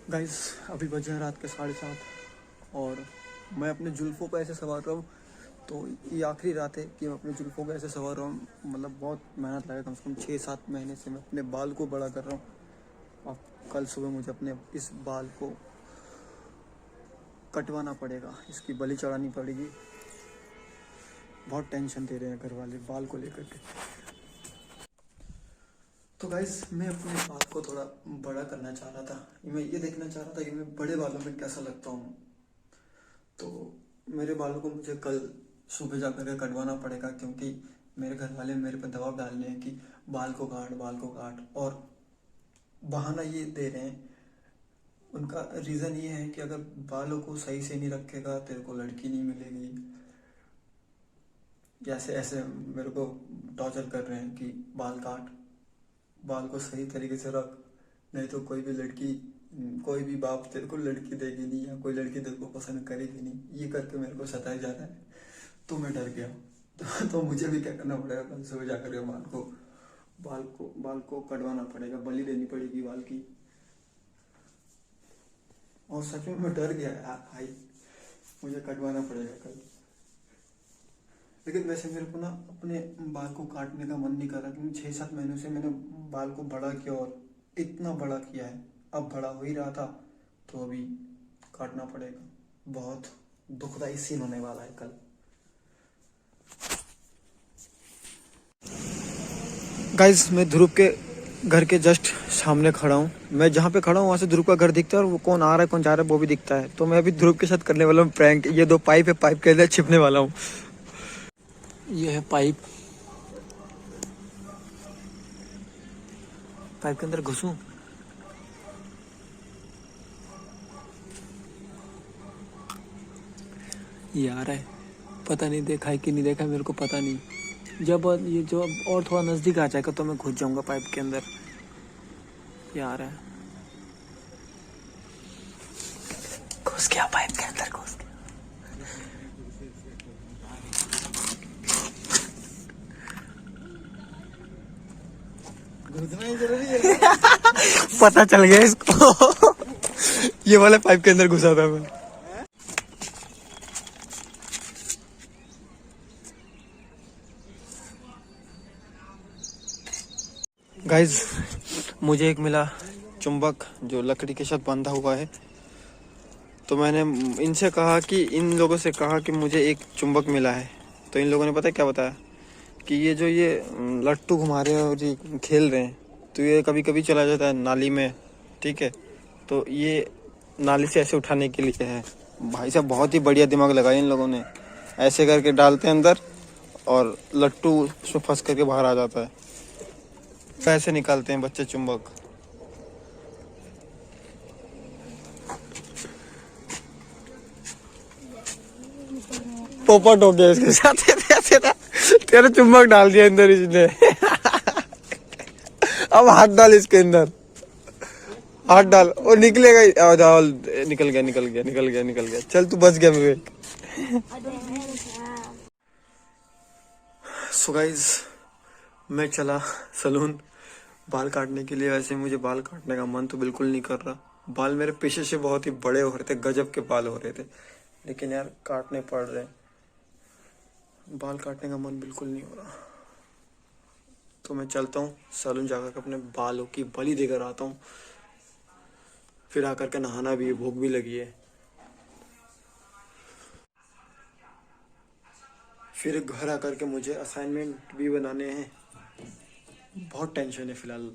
Guys अभी बजे हैं रात के 7:30 और मैं अपने जुल्फ़ों को ऐसे संवार रहा हूँ। तो ये आखिरी रात है कि मैं अपने जुल्फ़ों को ऐसे संवार रहा हूँ। मतलब बहुत मेहनत लगा, कम से कम 6-7 महीने से मैं अपने बाल को बड़ा कर रहा हूँ। और कल सुबह मुझे अपने इस बाल को कटवाना पड़ेगा, इसकी बलि चढ़ानी पड़ेगी। बहुत टेंशन दे रहे हैं घर वाले बाल को लेकर के। तो गाइस मैं अपने बाल को थोड़ा बड़ा करना चाह रहा था। मैं ये देखना चाह रहा था कि मैं बड़े बालों में कैसा लगता हूँ। तो मेरे बालों को मुझे कल सुबह जा कर कटवाना पड़ेगा, क्योंकि मेरे घर वाले मेरे पर दबाव डाल रहे हैं कि बाल को काट, बाल को काट। और बहाना ये दे रहे हैं, उनका रीज़न ये है कि अगर बालों को सही से नहीं रखेगा तेरे को लड़की नहीं मिलेगी। जैसे ऐसे मेरे को टॉर्चर कर रहे हैं कि बाल काट, बाल को सही तरीके से रख, नहीं तो कोई भी लड़की, कोई भी बाप तेरे को लड़की देगी नहीं, या कोई लड़की तेरे को पसंद करेगी नहीं। ये करके मेरे को सताया जा रहा है। तो मैं डर गया। तो मुझे भी क्या करना पड़ेगा, कल सुबह जाकर के बाल को कटवाना पड़ेगा, बलि देनी पड़ेगी बाल की। और सच में मैं डर गया यार भाई, मुझे कटवाना पड़ेगा कल। लेकिन वैसे मेरे को ना अपने बाल को काटने का मन नहीं कर रहा, क्योंकि 6-7 महीनों से मैंने बाल को बड़ा किया और इतना बड़ा किया है। अब बड़ा हो ही रहा था तो अभी काटना पड़ेगा। बहुत दुखदाई सीन होने वाला है कल। गाइस मैं ध्रुव के घर के जस्ट सामने खड़ा हूँ। मैं जहाँ पे खड़ा हूँ वहाँ से ध्रुव का घर दिखता है, और वो कौन आ रहा है कौन जा रहा है वो भी दिखता है। तो मैं अभी ध्रुव के साथ करने वाला हूँ प्रैंक। ये 2 पाइप है, पाइप के अंदर छिपने वाला हूँ। ये है पाइप, पाइप के अंदर घुसूं। ये आ रहा है, पता नहीं देखा है कि नहीं देखा है, मेरे को पता नहीं। जब ये जो और थोड़ा नजदीक आ जाएगा तो मैं घुस जाऊंगा पाइप के अंदर। ये आ रहा है, घुस गया पाइप के अंदर, घुस गया। घुसना ही जरूरी है। पता चल गया इसको। ये वाले पाइप के अंदर घुसा था मैं। गाइज मुझे एक मिला चुंबक जो लकड़ी के साथ बंधा हुआ है। तो मैंने इनसे कहा कि, इन लोगों से कहा कि मुझे एक चुंबक मिला है। तो इन लोगों ने पता क्या बताया कि ये जो ये लट्टू घुमा रहे हैं और ये खेल रहे हैं, तो ये कभी कभी चला जाता है नाली में, ठीक है। तो ये नाली से ऐसे उठाने के लिए है। भाई साहब बहुत ही बढ़िया दिमाग लगाया इन लोगों ने। ऐसे करके डालते हैं अंदर और लट्टू उसमें फंस करके बाहर आ जाता है। पैसे निकालते हैं बच्चे चुंबक। पोपट हो गया इसके साथ। तेरे चुंबक डाल दिया अंदर इसने। अब हाथ डाल इसके अंदर, हाथ डाल, वो निकलेगा ही। निकल गया निकल गया निकल गया निकल गया। चल तू बच गया विवेक। सो गाइस मैं चला सलून बाल काटने के लिए। वैसे मुझे बाल काटने का मन तो बिल्कुल नहीं कर रहा। बाल मेरे पीछे से बहुत ही बड़े हो रहे थे, गजब के बाल हो रहे थे, लेकिन यार काटने पड़ रहे। बाल काटने का मन बिल्कुल नहीं हो रहा। तो मैं चलता हूँ सैलून जाकर अपने बालों की बलि देकर आता हूँ। फिर आकर के नहाना भी है, भूख भी लगी है। फिर घर आकर के मुझे असाइनमेंट भी बनाने हैं। बहुत टेंशन है फिलहाल।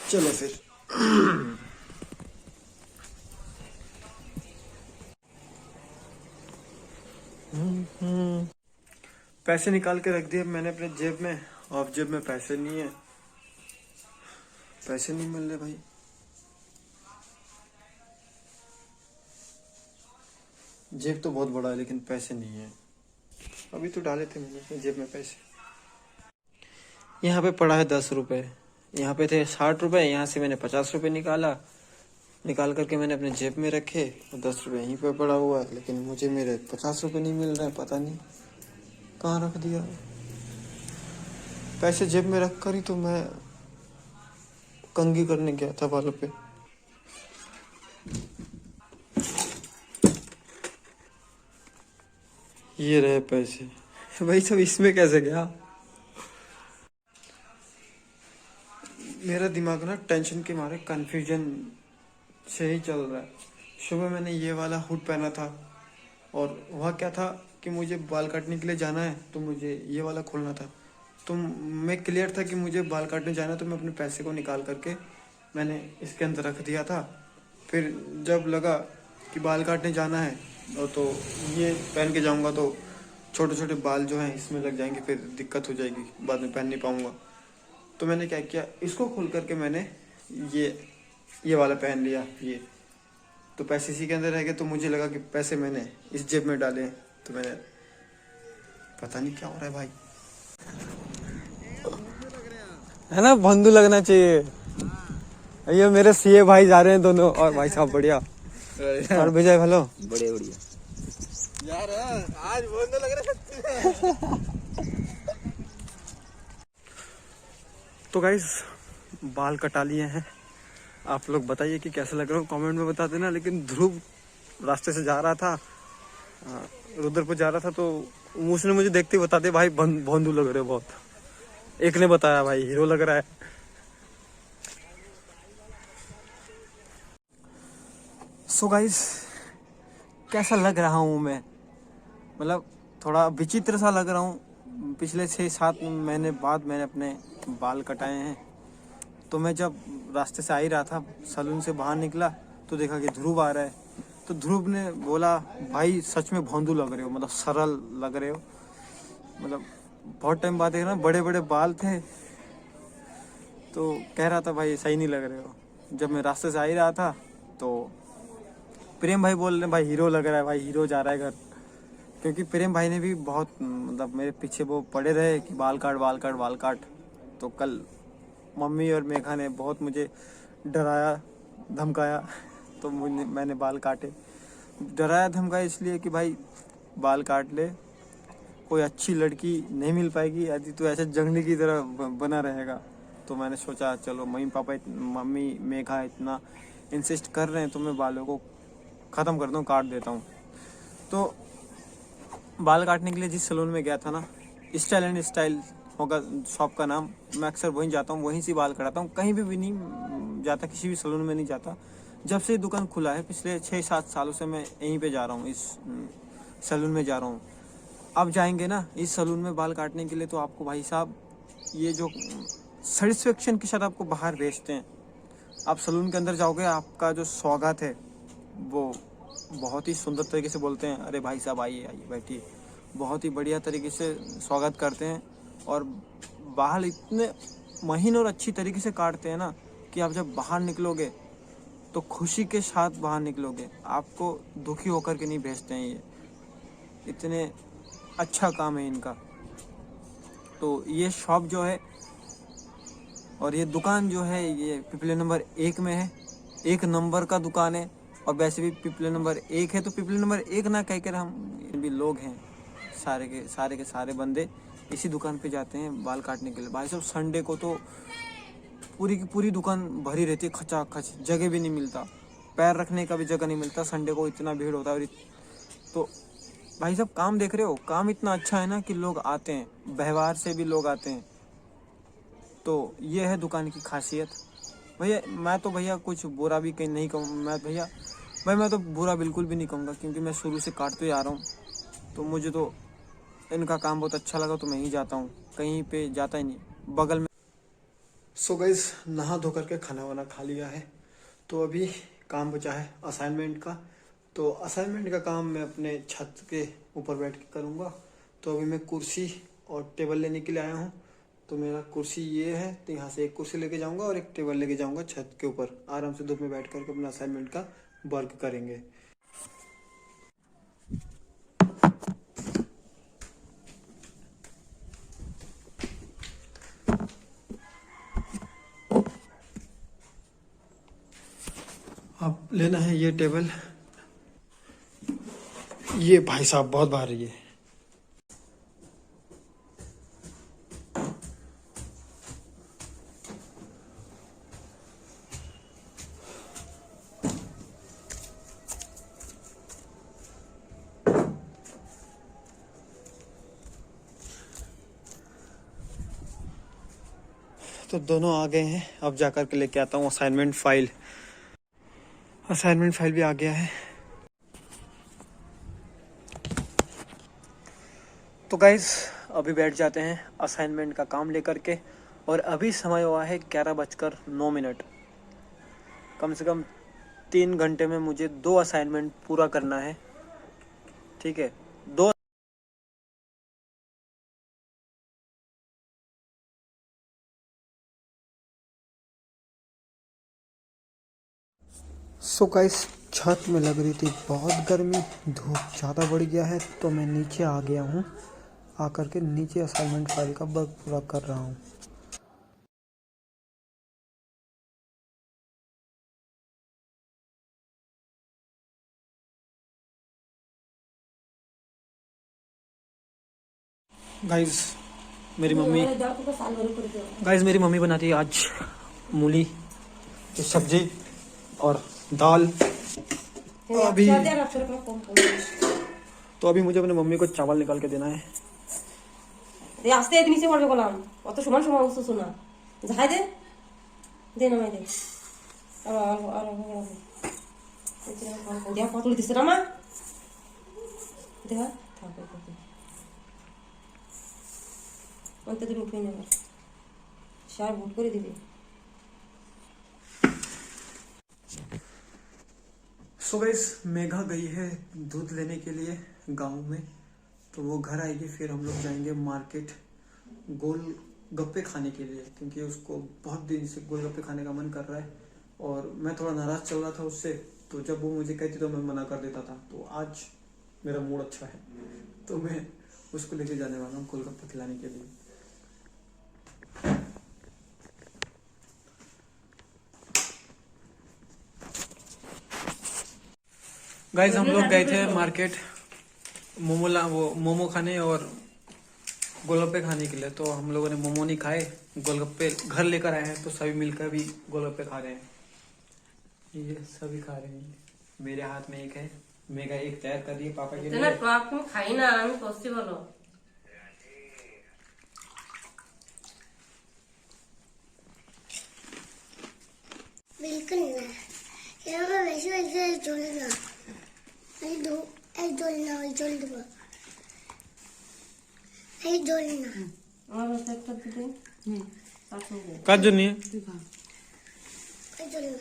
चलो फिर। पैसे निकाल के रख दिए मैंने अपने जेब में, और जेब में पैसे नहीं है। पैसे नहीं मिल रहे भाई। जेब तो बहुत बड़ा है लेकिन पैसे नहीं है। अभी तो डाले थे मैंने अपने जेब में पैसे। यहाँ पे पड़ा है 10 रुपए। यहाँ पे थे 60 रुपये, यहाँ से मैंने 50 रुपये निकाल करके मैंने अपने जेब में रखे और 10 रुपये यहीं पे पड़ा हुआ है, लेकिन मुझे मेरे 50 रुपये नहीं मिल रहे हैं, पता नहीं कहाँ रख दिया। पैसे जेब में रख कर ही तो मैं कंघी करने गया था बालों पे। ये रहे पैसे। भाई सब इसमें कैसे गया? मेरा दिमाग ना टेंशन के मारे कंफ्यूजन से ही चल रहा है। सुबह मैंने ये वाला हुड पहना था और वह क्या था कि मुझे बाल काटने के लिए जाना है तो मुझे ये वाला खोलना था। तो मैं क्लियर था कि मुझे बाल काटने जाना है, तो मैं अपने पैसे को निकाल करके मैंने इसके अंदर रख दिया था। फिर जब लगा कि बाल काटने जाना है और तो ये पहन के जाऊंगा तो छोटे छोटे बाल जो हैं इसमें लग जाएंगे, फिर दिक्कत हो जाएगी, बाद में पहन नहीं पाऊंगा। तो मैंने क्या किया, इसको खोल करके मैंने ये वाला पहन लिया। ये तो पैसे इसी के अंदर रह गए, तो मुझे लगा कि पैसे मैंने इस जेब में डाले, तो मैंने पता नहीं क्या हो रहा है भाई। है ना, बंधु लगना चाहिए। ये मेरे सीए भाई जा रहे हैं दोनों, और भाई साहब बढ़िया। और विजय हेलो, बढ़िया बढ़िया यार आज बंधु लग रहा है। तो गाइस बाल कटा लिए हैं, आप लोग बताइए कि कैसे लग रहा हूँ, कमेंट में बता देना। लेकिन ध्रुव रास्ते से जा रहा था, रुद्रपुर जा रहा था, तो उसने मुझे देखते ही बता दे भाई भोंदू लग रहे हो बहुत। एक ने बताया भाई हीरो लग रहा है। सो गाइस कैसा लग रहा हूँ मैं, मतलब थोड़ा विचित्र सा लग रहा हूँ। पिछले 6-7 महीने बाद मैंने अपने बाल कटाए हैं। तो मैं जब रास्ते से आ ही रहा था, सलून से बाहर निकला तो देखा कि ध्रुव आ रहा है। तो ध्रुव ने बोला भाई सच में भोंदू लग रहे हो, मतलब सरल लग रहे हो, मतलब बहुत टाइम बाद देखना बड़े बड़े बाल थे। तो कह रहा था भाई सही नहीं लग रहे हो। जब मैं रास्ते से आ ही रहा था तो प्रेम भाई बोल रहे भाई हीरो लग रहा है, भाई हीरो जा रहा है घर। क्योंकि प्रेम भाई ने भी बहुत मतलब मेरे पीछे वो पड़े रहे कि बाल काट बाल काट बाल काट। तो कल मम्मी और मेघा ने बहुत मुझे डराया धमकाया, तो मैंने बाल काटे। डराया धमकाया इसलिए कि भाई बाल काट ले, कोई अच्छी लड़की नहीं मिल पाएगी यदि तो ऐसे जंगली की तरह बना रहेगा। तो मैंने सोचा चलो मम्मी मेघा इतना इंसिस्ट कर रहे हैं तो मैं बालों को ख़त्म करता हूँ, काट देता हूँ। तो बाल काटने के लिए जिस सैलून में गया था ना, स्टाइल एंड स्टाइल होगा शॉप का नाम, मैं अक्सर वहीं जाता हूँ, वहीं से बाल कटाता हूँ। कहीं भी नहीं जाता, किसी भी सैलून में नहीं जाता। जब से दुकान खुला है पिछले 6-7 सालों से मैं यहीं पे जा रहा हूँ, इस सैलून में जा रहा हूँ। अब जाएंगे ना इस सैलून में बाल काटने के लिए तो आपको भाई साहब ये जो सेटिस्फेक्शन के साथ आपको बाहर भेजते हैं। आप सैलून के अंदर जाओगे, आपका जो स्वागत है वो बहुत ही सुंदर तरीके से बोलते हैं, अरे भाई साहब आइए आइए बैठिए, बहुत ही बढ़िया तरीके से स्वागत करते हैं। और बाल इतने महीन और अच्छी तरीके से काटते हैं ना कि आप जब बाहर निकलोगे तो खुशी के साथ बाहर निकलोगे, आपको दुखी होकर के नहीं भेजते हैं। ये इतने अच्छा काम है इनका। तो ये शॉप जो है और ये दुकान जो है ये पिपले नंबर 1 में है, 1 नंबर का दुकान है। और वैसे भी पिपले नंबर 1 है तो पिपले नंबर 1 ना कहकर हम भी लोग हैं सारे के सारे बंदे इसी दुकान पे जाते हैं बाल काटने के लिए। भाई साहब संडे को तो पूरी की पूरी दुकान भरी रहती है, खचाखच, जगह भी नहीं मिलता, पैर रखने का भी जगह नहीं मिलता, संडे को इतना भीड़ होता है। तो भाई साहब काम देख रहे हो, काम इतना अच्छा है ना कि लोग आते हैं, व्यवहार से भी लोग आते हैं। तो ये है दुकान की खासियत। भैया मैं तो भैया कुछ बुरा भी कहीं नहीं कहूँ, मैं तो बुरा बिल्कुल भी नहीं कहूँगा, क्योंकि मैं शुरू से काटते आ रहा हूँ। तो मुझे तो इनका काम बहुत अच्छा लगा तो मैं ही जाता हूँ, कहीं पे जाता ही नहीं, बगल में। सो गाइस नहा धो करके खाना वाना खा लिया है, तो अभी काम बचा है असाइनमेंट का। तो असाइनमेंट का काम मैं अपने छत के ऊपर बैठ के करूँगा। तो अभी मैं कुर्सी और टेबल लेने के लिए आया हूँ। तो मेरा कुर्सी ये है, तो यहाँ से एक कुर्सी लेके जाऊँगा और एक टेबल लेके जाऊँगा छत के ऊपर, आराम से धूप में बैठ करके अपना असाइनमेंट का वर्क करेंगे। अब लेना है ये टेबल। ये भाई साहब बहुत भारी है। तो दोनों आ गए हैं, अब जाकर के लेके आता हूँ असाइनमेंट फाइल। असाइनमेंट फाइल भी आ गया है। तो गाइज अभी बैठ जाते हैं असाइनमेंट का काम लेकर के। और अभी समय हुआ है 11:09। कम से कम 3 घंटे में मुझे 2 असाइनमेंट पूरा करना है। ठीक है, 2। सो गाइस छत में लग रही थी बहुत गर्मी, धूप ज़्यादा बढ़ गया है, तो मैं नीचे आ गया हूँ। आकर के नीचे असाइनमेंट फाइल का वर्क पूरा कर रहा हूँ। गाइस मेरी मम्मी बनाती है आज मूली की सब्जी और दाल। तो अभी मुझे अपने मम्मी को चावल निकाल के देना है। आस्ते नीचे पड़বে গোলাম, অত সমান সমান অবস্থা শোনা যাই দে দে নামাই দে। আর দেয়া কতগুলো দিছে না মা, দেয়া থাকো কত অন্ত তুমি উঠে নেবে, সার ভোট করে দিবে। सो गाइस मेघा गई है दूध लेने के लिए गांव में, तो वो घर आएगी, फिर हम लोग जाएंगे मार्केट गोल गप्पे खाने के लिए, क्योंकि उसको बहुत दिन से गोलगप्पे खाने का मन कर रहा है। और मैं थोड़ा नाराज चल रहा था उससे, तो जब वो मुझे कहती तो मैं मना कर देता था। तो आज मेरा मूड अच्छा है, तो मैं उसको लेके जाने वाला हूँ गोलगप्पे खिलाने के लिए। गाइस हम लोग गए थे मार्केट मोमो खाने और गोलगप्पे खाने के लिए। तो हम लोगों ने मोमो नहीं खाए, गोलगप्पे घर लेकर आए हैं, तो सभी मिलकर भी गोलगप्पे खा रहे हैं। ये सभी खा रहे हैं। मेरे हाथ में एक है, मेगा एक तैयार कर रही है पापा के लिए। তুমি খাই না, আমি করছি বলো। बिल्कुल ना, ये मैं वैसे वैसे जोड़ना, ये दो एक जोड़ना और जोड़ दो, ये जोड़ना। আমার কাছে একটা দিতে তার সঙ্গে কার জন্য? ये जोड़ना।